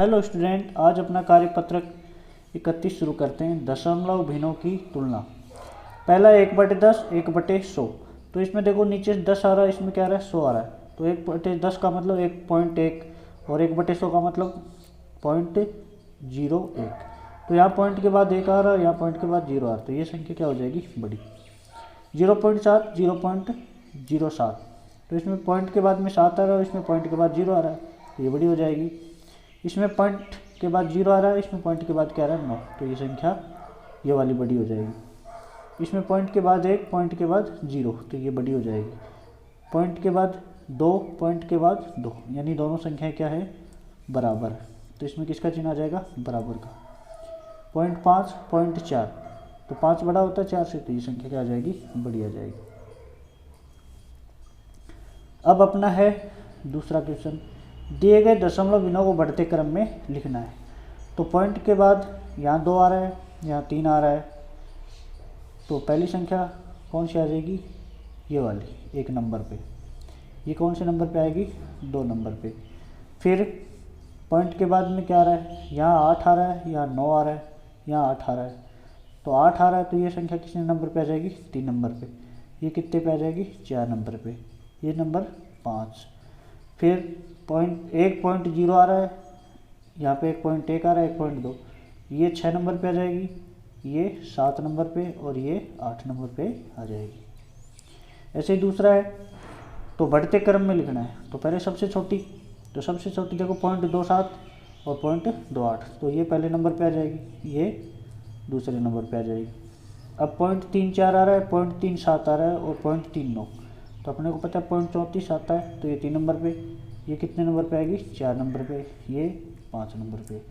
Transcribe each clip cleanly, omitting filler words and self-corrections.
Hello student, आज अपना कार्यपत्रक 31 शुरू करते हैं। दशमलव भिन्नों की तुलना। पहला 1/10 1/100। तो इसमें देखो नीचे 10 आ रहा है, इसमें क्या आ रहा है 100 आ रहा है। तो 1/10 का मतलब 1.1 और 1/100 का मतलब 0.01। तो यहाँ पॉइंट के बाद 1 आ रहा है, यहाँ पॉइंट के बाद 0 आ रहा है, तो ये संख्या क्या हो जाएगी बड़ी। 0.7 0.07। तो इसमें पॉइंट के बाद में 7 आ रहा है और इसमें पॉइंट के बाद 0 आ रहा है, तो ये बड़ी हो जाएगी। इसमें पॉइंट के बाद 0 आ रहा है, इसमें पॉइंट के बाद क्या आ रहा है 9, तो ये संख्या ये वाली बड़ी हो जाएगी। इसमें पॉइंट के बाद 1 पॉइंट के बाद 0, तो ये बड़ी हो जाएगी। पॉइंट के बाद 2 पॉइंट के बाद 2, यानी दोनों संख्याएं क्या है बराबर। तो इसमें किसका चिन्ह आ जाएगा बराबर का। 0.5 0.4, तो 5 बड़ा होता है 4 से, तो ये संख्या क्या आ जाएगी बड़ी आ जाएगी। अब अपना है दूसरा क्वेश्चन। दिए गए दशमलव भिन्नों को बढ़ते क्रम में लिखना है। तो पॉइंट के बाद यहाँ 2 आ रहा है, यहाँ 3 आ रहा है, तो पहली संख्या कौन सी आ जाएगी ये वाली 1 नंबर पे। ये कौन से नंबर पे आएगी 2 नंबर पे। फिर पॉइंट के बाद में क्या आ रहा है, यहाँ 8 आ रहा है, यहाँ 9 आ रहा है, यहाँ 8 आ रहा है, तो 8 आ रहा है, तो ये संख्या कितने नंबर पे आ जाएगी 3 नंबर पे। ये कितने पे आ जाएगी 4 नंबर पे, ये नंबर 5। फिर 1.0 आ रहा है, यहाँ पे 1.1 आ रहा है, 1.2, ये 6 नंबर पे आ जाएगी, ये 7 नंबर पे और ये 8 नंबर पे आ जाएगी। ऐसे ही दूसरा है, तो बढ़ते क्रम में लिखना है। तो पहले सबसे छोटी, तो सबसे छोटी देखो 0.27 और 0.28, तो ये पहले नंबर पे आ जाएगी, ये दूसरे नंबर पे आ जाएगी। अब 0.34 आ रहा है, 0.37 आ रहा है और 0.39, तो अपने को पता है 0.34 आता है, तो ये 3 नंबर पे। ये कितने नंबर पे आएगी 4 नंबर पे, ये 5 नंबर पे।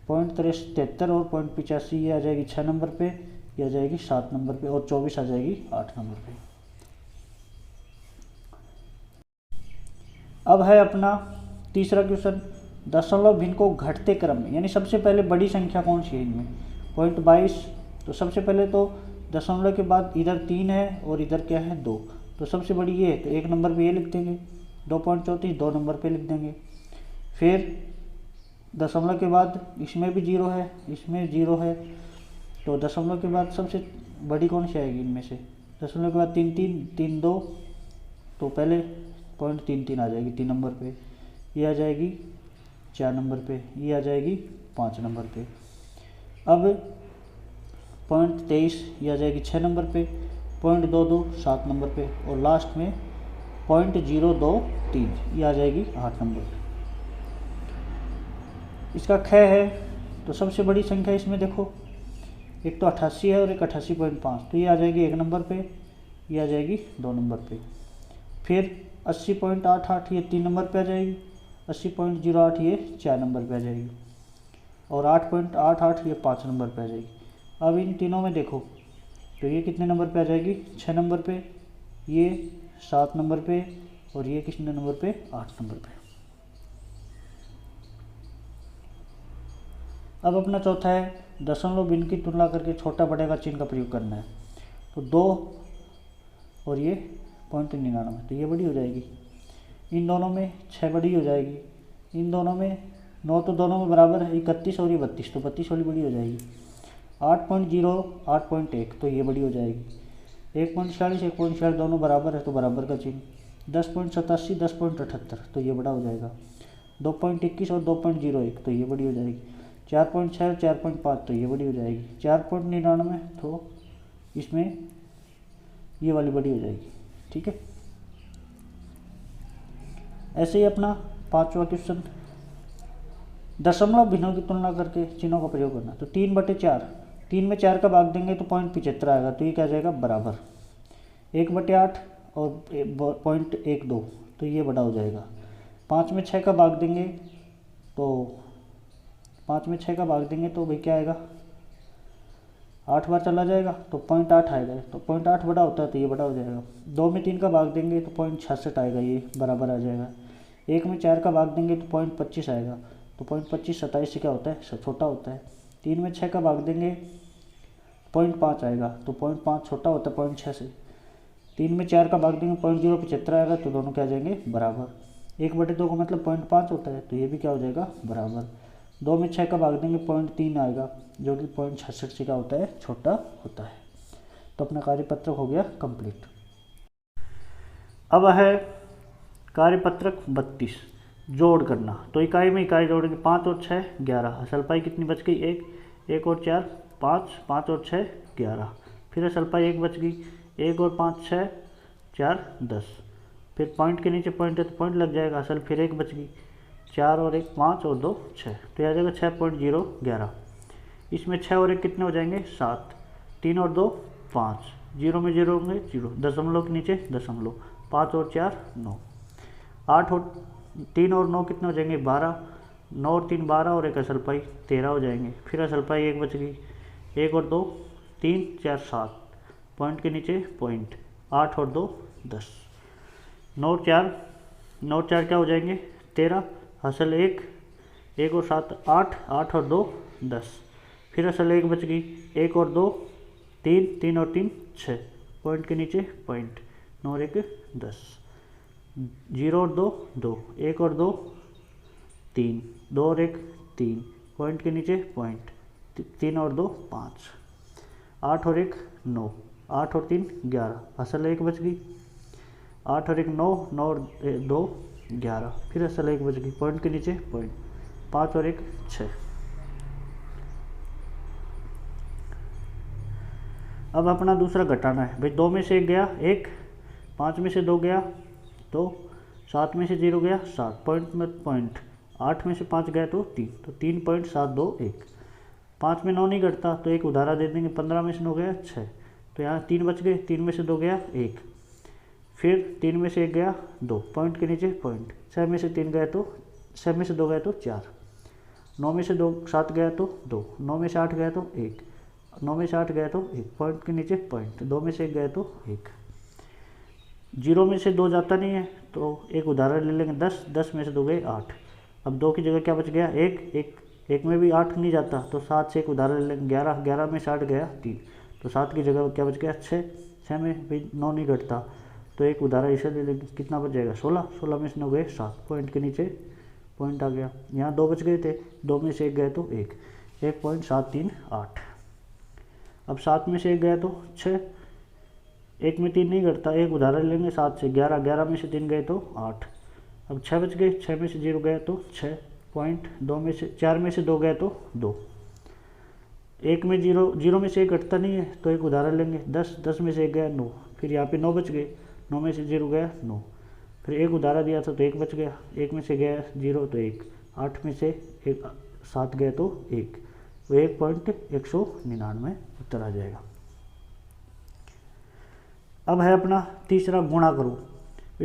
0.73 और 0.85 ये आ जाएगी 6 नंबर पे, ये आ जाएगी 7 नंबर पे और 24 आ जाएगी 8 नंबर पे। अब है अपना तीसरा क्वेश्चन। दशमलव भिन्न को घटते क्रम में, यानी सबसे पहले बड़ी संख्या कौन सी है इनमें 0.22। तो सबसे पहले तो दशमलव के बाद इधर 3 है और इधर क्या है 2, तो सबसे बड़ी ये है, तो 1 नंबर पे ये लिख देंगे। 2.34 2 नंबर पे लिख देंगे। फिर दशमलव के बाद इसमें भी 0 है, इसमें 0 है, तो दशमलव के बाद सबसे बड़ी कौन सी आएगी इनमें से। दशमलव के बाद 3 2, तो पहले 0.33 आ जाएगी 3 नंबर पे, ये आ जाएगी 4 नंबर पे, ये आ जाएगी 5 नंबर पे। अब 0.23 ये आ जाएगी 6 नंबर पे, 0.22 7 नंबर पे और लास्ट में 0.023 ये आ जाएगी 8 नंबर पे। इसका ख है, तो सबसे बड़ी संख्या इसमें देखो एक तो 88 है और एक 88.5, तो ये आ जाएगी 1 नंबर पे, ये आ जाएगी 2 नंबर पे। फिर 80.88 ये 3 नंबर पे आ जाएगी, 80.08 ये 4 नंबर पे आ जाएगी और 8.88 ये 5 नंबर पे आ जाएगी। अब इन तीनों में देखो, तो ये कितने नंबर पे आ जाएगी 6 नंबर पे, ये 7 नंबर पे और ये कितने नंबर पे 8 नंबर पे। अब अपना चौथा है दशमलव भिन्न की तुलना करके छोटा बड़े का चिन्ह का प्रयोग करना है। तो 2 और ये 0.99, तो ये बड़ी हो जाएगी। इन दोनों में 6 बड़ी हो जाएगी। इन दोनों में 9 तो दोनों में बराबर है, 31 और ये 32, तो 32 वाली बड़ी हो जाएगी। 8.0 8.1, तो ये बड़ी हो जाएगी। 1.46 1.46 दोनों बराबर है, तो बराबर का चिन्ह। 10.87 10.78, तो ये बड़ा हो जाएगा। 2.21 और 2.01, तो ये बड़ी हो जाएगी। 4.6 4.5, तो ये बड़ी हो जाएगी। 4.99, तो इसमें ये वाली बड़ी हो जाएगी। ठीक है, ऐसे ही अपना 5वां क्वेश्चन, दशमलव भिन्नों की तुलना करके चिन्हों का प्रयोग करना। तो 3/4, 3 में 4 का भाग देंगे तो 0.75 आएगा, तो ये क्या जाएगा बराबर। 1/8 और 0.12, तो ये बड़ा हो जाएगा। 5 में 6 का भाग देंगे, तो 5 में 6 का भाग देंगे तो भाई क्या आएगा 8 बार चला जाएगा, तो 0.8 आएगा, तो 0.8 बड़ा होता है, तो ये बड़ा हो जाएगा। 2 में 3 का भाग देंगे तो 0.66 आएगा, ये बराबर आ जाएगा। 1 में 4 का भाग देंगे तो 0.25 आएगा, तो 0.25 27 से क्या होता है छोटा होता है। 3 में 6 का भाग देंगे 0.5 आएगा, तो 0.5 छोटा होता है 0.6 से। 3 में 4 का भाग देंगे 0.075 आएगा, तो दोनों क्या आ जाएंगे बराबर। 1/2 का मतलब 0.5 होता है, तो ये भी क्या हो जाएगा बराबर। 2 में 6 का भाग देंगे 0.3 आएगा, जो कि 0.66 से क्या होता है, छोटा होता है। तो अपना कार्यपत्रक हो गया कंप्लीट। अब है कार्यपत्रक 32, जोड़ करना। तो इकाई में इकाई जोड़ेंगे, 5 और 6 11। असल पाई कितनी बच गई, 1 और 4 5, 5 और 6 11। फिर असल पाई 1 बच गई, 1 और 5 6 4 10। फिर पॉइंट के नीचे पॉइंट है तो पॉइंट लग जाएगा, असल फिर 1 बच गई, 4 और 1 5 और 2 6, तो यह आ जाएगा 6.011। इसमें 6 और 1 कितने हो जाएंगे, 7, 3 और 2 5, 0 में 0 होंगे 0, दशमलव के नीचे दशमलव, 5 और 4 9, 8 और 3 और 9 कितने हो जाएंगे, 12, 9 और 3 12 और 1 असल पाई 13 हो जाएंगे। फिर असल पाई 1 बच गई, 1 और 2 3 4 7, पॉइंट के नीचे पॉइंट, 8 और 2 10, 9 और 4 क्या हो जाएंगे, 13, असल 1 और 7 8, 8 और 2 10। फिर असल 1 बच गई, 1 और 2 3, 3 और 3 6, पॉइंट के नीचे पॉइंट, 9 और 1 10, 0 और 2 2, 1 और 2 3, 2 और 1 3, पॉइंट के नीचे पॉइंट, 3 और 2 5, 8 और 1 9, 8 और 3 11, असल 1 बच गई, 8 और 1 9, 9 और 2 11। फिर असल 1 बच गई, पॉइंट के नीचे पॉइंट, 5 और 1 6। अब अपना दूसरा घटाना है भाई, 2 में से 1 गया 1, 5 में से 2 गया 2, 7 में से 0 गया 7, पॉइंट में पॉइंट, 8 में से 5 गया तो 3, तो 3.721। 5 में 9 नहीं घटता तो एक उधारा दे देंगे, 15 में से 9 गया 6, तो यहाँ 3 बच गए, 3 में से 2 गया 1, फिर 3 में से 1 गया 2, पॉइंट के नीचे पॉइंट, 6 में से 3 गया तो 6 में से 2 गया तो 4, 9 में से 7 गया तो 2, 9 में से 8 गया तो 1, 9 में से 8 गया तो 1, पॉइंट के नीचे पॉइंट, 2 में से 1 गया तो 1। 0 में से 2 जाता नहीं है तो एक उदाहरण ले लेंगे, 10, 10 में से 2 गए 8। अब 2 की जगह क्या बच गया, 1 में भी 8 नहीं जाता तो 7 से एक उदाहरण ले लेंगे, 11, 11 में से 8 गया 3, तो 7 की जगह क्या बच गया 6, 6 में भी 9 नहीं घटता तो एक उदाहरण इसे ले लेंगे, कितना बच जाएगा 16, 16 में से 9 गए 7, पॉइंट के नीचे पॉइंट आ गया। यहाँ 2 बच गए थे, 2 में से 1 गए तो 1, 1.738। अब 7 में से 1 गया तो 6, 1 में 3 नहीं घटता, एक उदाहरण लेंगे 7 से 11, 11 में से 3 गए तो 8। अब 6 बच गए, 6 में से 0 गया तो 6, पॉइंट, 2 में से 4 में से 2 गया तो 2, 1 में 0 में से 1 घटता नहीं है तो एक उदाहरण लेंगे, 10, 10 में से 1 गया 9, फिर यहाँ पे 9 बच गए, 9 में से 0 गया 9, फिर एक उदाहरण दिया था तो 1 बच गया, 1 में से गया 0 तो 1, 8 में से 7 गया तो 1, वो 1.199 उत्तर आ जाएगा। अब है अपना तीसरा गुणा करो।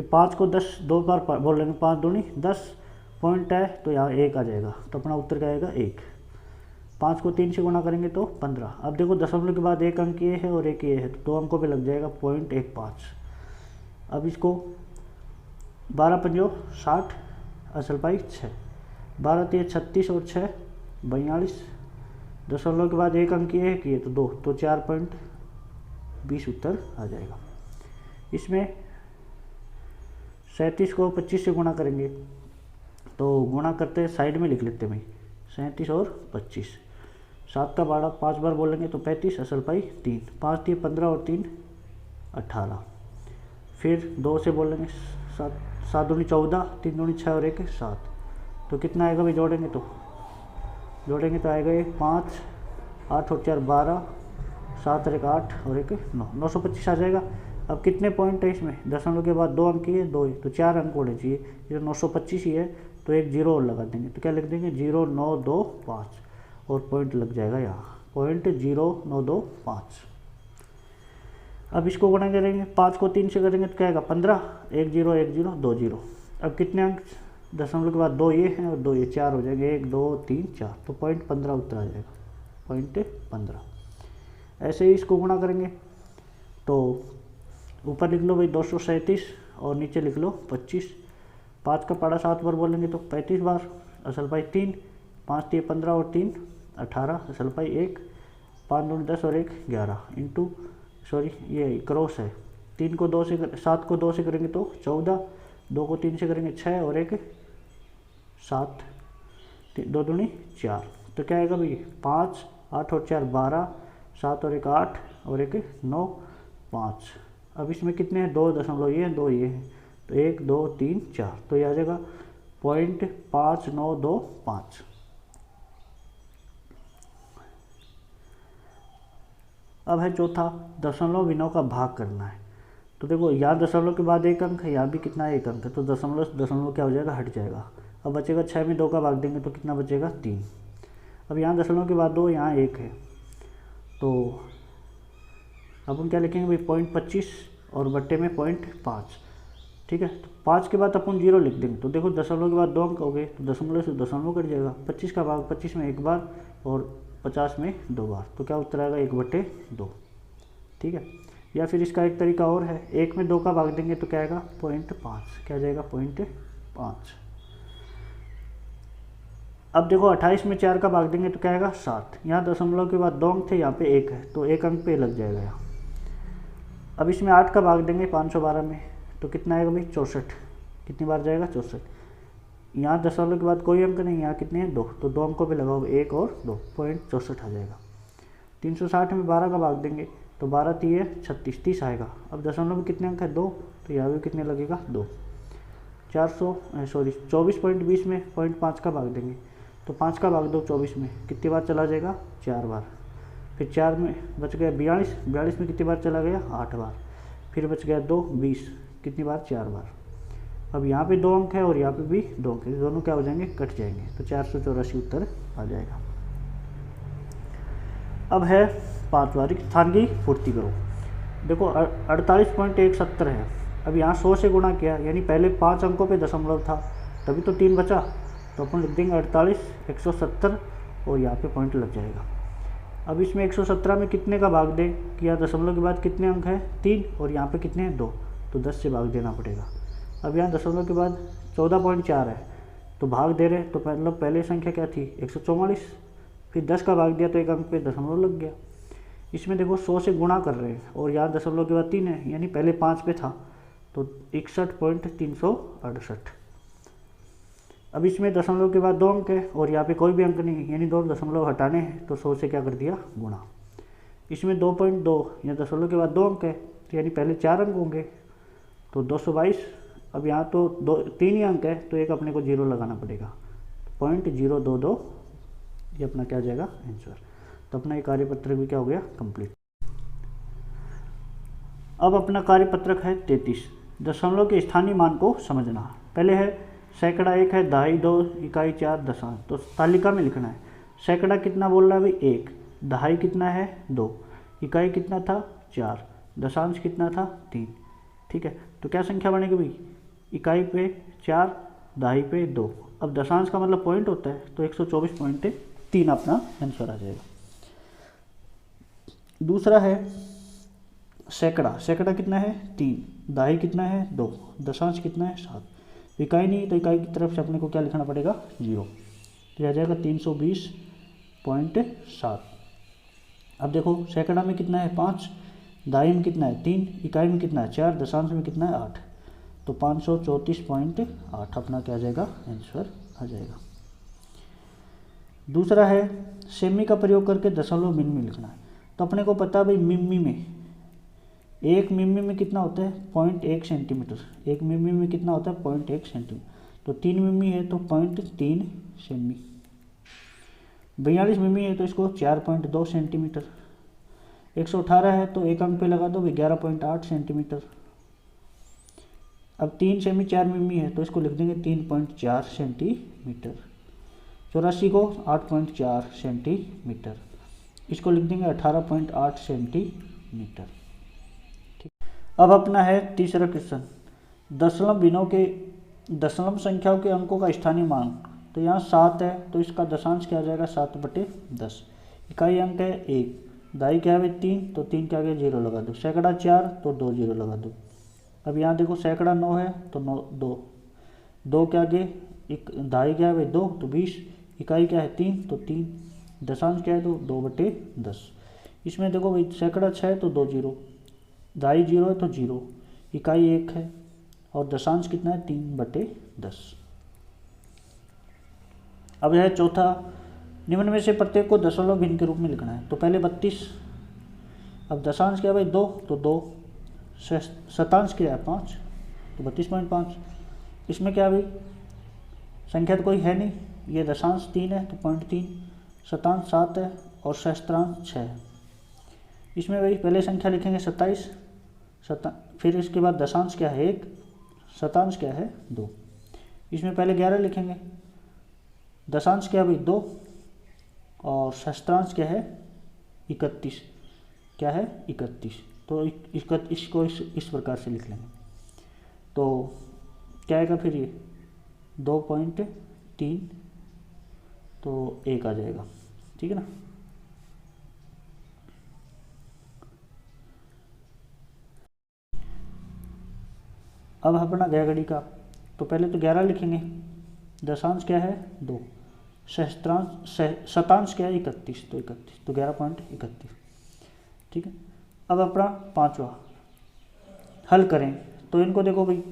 5 को 10 2 बार बोल लेंगे, 5 दूनी 10, पॉइंट है तो यहाँ 1 आ जाएगा, तो अपना उत्तर क्या आएगा 1। 5 को 3 से गुणा करेंगे तो 15। अब देखो दशमलव के बाद 1 अंक ये है और 1 ये है तो 2 अंकों पे लग जाएगा 0.15। अब इसको 12 पंजो 60, असल पाई 6, 12 3 36 और 6 42, दशमलव के बाद 1 अंक ये है कि ये तो 2, तो 4.20 उत्तर आ जाएगा। इसमें 37 को 25 से गुणा करेंगे तो गुणा करते साइड में लिख लेते हैं भाई, 37 और 25, 7 का 12 5 बार बोलेंगे तो 35, असल पाई 3, 5 3 15 और 3 18, फिर 2 से बोलेंगे 7 दूनी 14, 3 दूनी 6 और 1 7, तो कितना आएगा भाई, जोड़ेंगे तो आएगा 1 5, 8 और 4 12, 7 और 1 8 और 1 9, 925 आ जाएगा। अब कितने पॉइंट है इसमें, दशमलव के बाद 2 अंक ही है 2 है तो 4 अंक होने चाहिए, ये 925 ही है तो एक 0 और लगा देंगे, तो क्या लिख देंगे 0925 और पॉइंट लग जाएगा यहाँ, पॉइंट 0925। अब इसको गुणा करेंगे, 5 को 3 से करेंगे तो क्या आएगा 15, 1 0 1 0 2 0। अब कितने अंक, दशमलव के बाद 2 ये हैं और 2 ये, 4 हो जाएंगे, 1 2 3 4, तो पॉइंट 15 उत्तर आ जाएगा, पॉइंट 15। ऐसे ही इसको गुणा करेंगे तो ऊपर लिख लो भाई 237 और नीचे लिख लो 25, 5 का पढ़ा 7 बार बोलेंगे तो 35 बार, असल पाई 3, 5 3 15 और 3 18, असल पाई 1, 5 2 10 और 1 11 इंटू सॉरी ये क्रॉस है, 3 को 2 से 7 को 2 से करेंगे तो 14, 2 को 3 से करेंगे 6 और 1 7, दो दूनी 4, तो क्या आएगा भाई 5, 8 और 4 12, 7 और 1 8 और 1 9 5। अब इसमें कितने हैं 2 ये हैं 2 ये हैं, तो 1 2 3 4, तो ये आ जाएगा 0.5925। अब है चौथा, दशमलव बिनों का भाग करना है। तो देखो यहाँ दशमलव के बाद एक अंक है, यहाँ भी कितना है 1 अंक है, तो दशमलव क्या हो जाएगा हट जाएगा। अब बचेगा 6 में 2 का भाग देंगे तो कितना बचेगा 3। अब यहाँ दशमलव के बाद 2, यहाँ 1 है, तो अपन क्या लिखेंगे भाई 0.25 और बट्टे में 0.5, ठीक है। तो 5 के बाद अपन 0 लिख देंगे, तो देखो दशमलव के बाद 2 अंक हो गए, तो दशमलव से दशमलव कट जाएगा। 25 का भाग 25 में 1 बार और 50 में 2 बार, तो क्या उत्तर आएगा 1/2, ठीक है। या फिर इसका एक तरीका और है, 1 में 2 का भाग देंगे तो क्या आएगा 0.5, क्या जाएगा 0.5। अब देखो 28 में 4 का भाग देंगे तो क्या आएगा 7। यहाँ दशमलव के बाद 2 अंक थे, यहाँ पे 1 है, तो 1 अंक पे लग जाएगा यहाँ। अब इसमें 8 का भाग देंगे 512 में, तो कितना आएगा भाई 64, कितनी बार जाएगा 64। यहाँ दशमलव के बाद कोई अंक नहीं, यहाँ कितने हैं 2, तो 2 अंकों पे लगाओ 1 और 2, 0.64 आ जाएगा। 360 में 12 का भाग देंगे तो 12 3 36, 30 आएगा। अब दशमलव में कितने अंक है 2, तो यहाँ भी कितने लगेगा 2। 24.20 में 0.5 का भाग देंगे तो 5 का भाग दो 24 में, कितनी बार चला जाएगा 4 बार। फिर 4 में बच गया 42, 42 में कितनी बार चला गया 8 बार। फिर बच गया 2, 20, कितनी बार 4 बार। अब यहाँ पे 2 अंक है और यहाँ पे भी 2 अंक है, दोनों क्या हो जाएंगे कट जाएंगे, तो 484 उत्तर आ जाएगा। अब है 5 बार स्थान की पूर्ति करो। देखो 48.170 है। अब यहाँ 100 से गुणा किया, यानी पहले 5 अंकों पे दशमलव था, तभी तो 3 बचा, तो अपन लिख देंगे 48 170 और यहाँ पे पॉइंट लग जाएगा। अब इसमें 117 में कितने का भाग दे किया, दशमलव के बाद कितने अंक हैं 3 और यहाँ पे कितने हैं 2, तो 10 से भाग देना पड़ेगा। अब यहाँ दशमलव के बाद 14.4 है, तो भाग दे रहे, तो मतलब पहले संख्या क्या थी 144, फिर 10 का भाग दिया तो 1 अंक पे दशमलव लग गया। इसमें देखो 100 से गुणा कर रहे हैं और यहाँ दशमलव के बाद 3 है, यानी पहले 5 पे था, तो 61.368। अब इसमें दशमलव के बाद 2 अंक है और यहाँ पे कोई भी अंक नहीं है, यानी 2 दशमलव हटाने हैं, तो 100 से क्या कर दिया गुणा। इसमें 2.2 या दशमलव के बाद 2 अंक है, तो यानी पहले 4 अंक होंगे, तो 222। अब यहाँ तो 3 ही अंक है, तो एक अपने को 0 लगाना पड़ेगा, 0.022 ये अपना क्या जाएगा आंसर। तो अपना ये कार्यपत्रक भी क्या हो गया कंप्लीट। अब अपना कार्यपत्रक है 33, दशमलव के स्थानीय मान को समझना। पहले है सैकड़ा 1 है, दहाई 2, इकाई 4, दशांश, तो तालिका में लिखना है। सैकड़ा कितना बोल रहा है भाई 1, दहाई कितना है 2, इकाई कितना था 4, दशांश कितना था 3, ठीक है। तो क्या संख्या बनेगी भाई, इकाई पे 4, दहाई पे 2। अब दशांश का मतलब पॉइंट होता है, तो 124.3 अपना आंसर आ जाएगा। दूसरा है सैकड़ा, सैकड़ा कितना है 3, दहाई कितना है 2, दशांश कितना है 7, इकाई नहीं, तो इकाई की तरफ से अपने को क्या लिखना पड़ेगा 0, तो आ जाएगा 320.7। अब देखो सैकड़ा में कितना है 5, दहाई में कितना है 3, इकाई में कितना है 4, दशांश में कितना है 8, तो 534.8 अपना क्या आ जाएगा आंसर आ जाएगा। दूसरा है सेमी का प्रयोग करके दशमलव मिमी लिखना है। तो अपने को पता है भाई मिमी में, एक मिमी में कितना होता है 0.1 सेंटीमीटर, एक मिमी में कितना होता है 0.1 सेंटीमीटर, तो 3 मिमी है तो 0.3 सेमी। 42 मिमी है तो इसको 4.2 सेंटीमीटर। 118 है तो एक अंक पे लगा दो 11.8 सेंटीमीटर। अब 3 सेमी 4 मिमी है तो इसको लिख देंगे 3.4 सेंटीमीटर। 84 को 8.4 सेंटीमीटर, इसको लिख देंगे 18.8 सेंटीमीटर। ठीक। अब अपना है तीसरा क्वेश्चन, दशमलव संख्याओं के अंकों का स्थानीय मान। तो यहाँ 7 है तो इसका दशांश क्या आ जाएगा 7/10। इकाई अंक है 1, दहाई क्या है 3, तो 3 के आगे 0 लगा दो। सैकड़ा 4 तो 2 0 लगा दो। अब यहाँ देखो सैकड़ा 9 है तो 9 2 के आगे दहाई क्या है 2, तो 20। इकाई क्या है 3, तो 3। दशांश क्या है तो 2/10। इसमें देखो भाई सैकड़ा 6 है तो 2 0, दहाई 0 है तो 0, इकाई 1 है और दशांश कितना है 3/10। अब यह चौथा, निम्न में से प्रत्येक को दशमलव भिन्न के रूप में लिखना है। तो पहले 32, अब दशांश क्या है भाई 2, तो 2, शतांश क्या है 5, तो 32.5। इसमें क्या है भाई, संख्या तो कोई है नहीं, ये दशांश 3 है तो 0.3, शतांश 7 है और सहस्त्रांश 6 है। इसमें भाई पहले संख्या लिखेंगे 27, फिर इसके बाद दशांश क्या है 1, शतांश क्या है 2। इसमें पहले 11 लिखेंगे, दशांश क्या है भाई 2 और सहस्त्रांश क्या है 31, क्या है 31। तो इसको इस प्रकार से लिख लेंगे। तो क्या आएगा फिर ये 2.3, तो 1 आ जाएगा, ठीक है ना। अब अपना गया घड़ी का, तो पहले तो 11 लिखेंगे, दशांश क्या है 2, शतांश क्या है 31, तो 31, तो 11.31, ठीक है। अब अपना पांचवा हल करें, तो इनको देखो भाई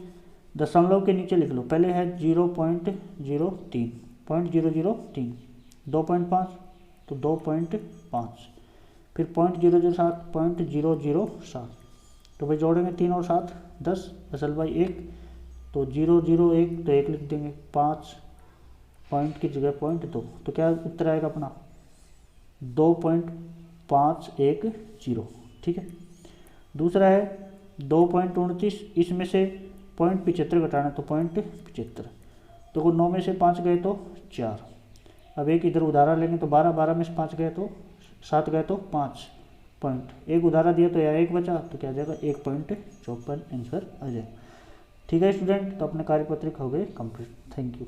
दशमलव के नीचे लिख लो। पहले है 0.03, 0.003, 2.5 तो 2.5, फिर 0.007, 0.007, तो भाई जोड़ेंगे 3 और 7 10, असल भाई 1, तो 001, तो 1 लिख देंगे, 5 पॉइंट की जगह 0.2, तो क्या उत्तर आएगा अपना 2.510, ठीक है। दूसरा है 2.29, इसमें से 0.75 घटाना, तो 0.75, तो 9 में से 5 गए तो 4। अब एक इधर उदाहरण लेंगे तो 12, 12 में से 5 गए तो 7 गए तो 5 पॉइंट, एक उदाहरण दिया तो यार 1 बचा, तो क्या आ जाएगा 1.54 आंसर आ जाएगा, ठीक है स्टूडेंट। तो अपने कार्यपत्रिक हो गए कंप्लीट। Thank you.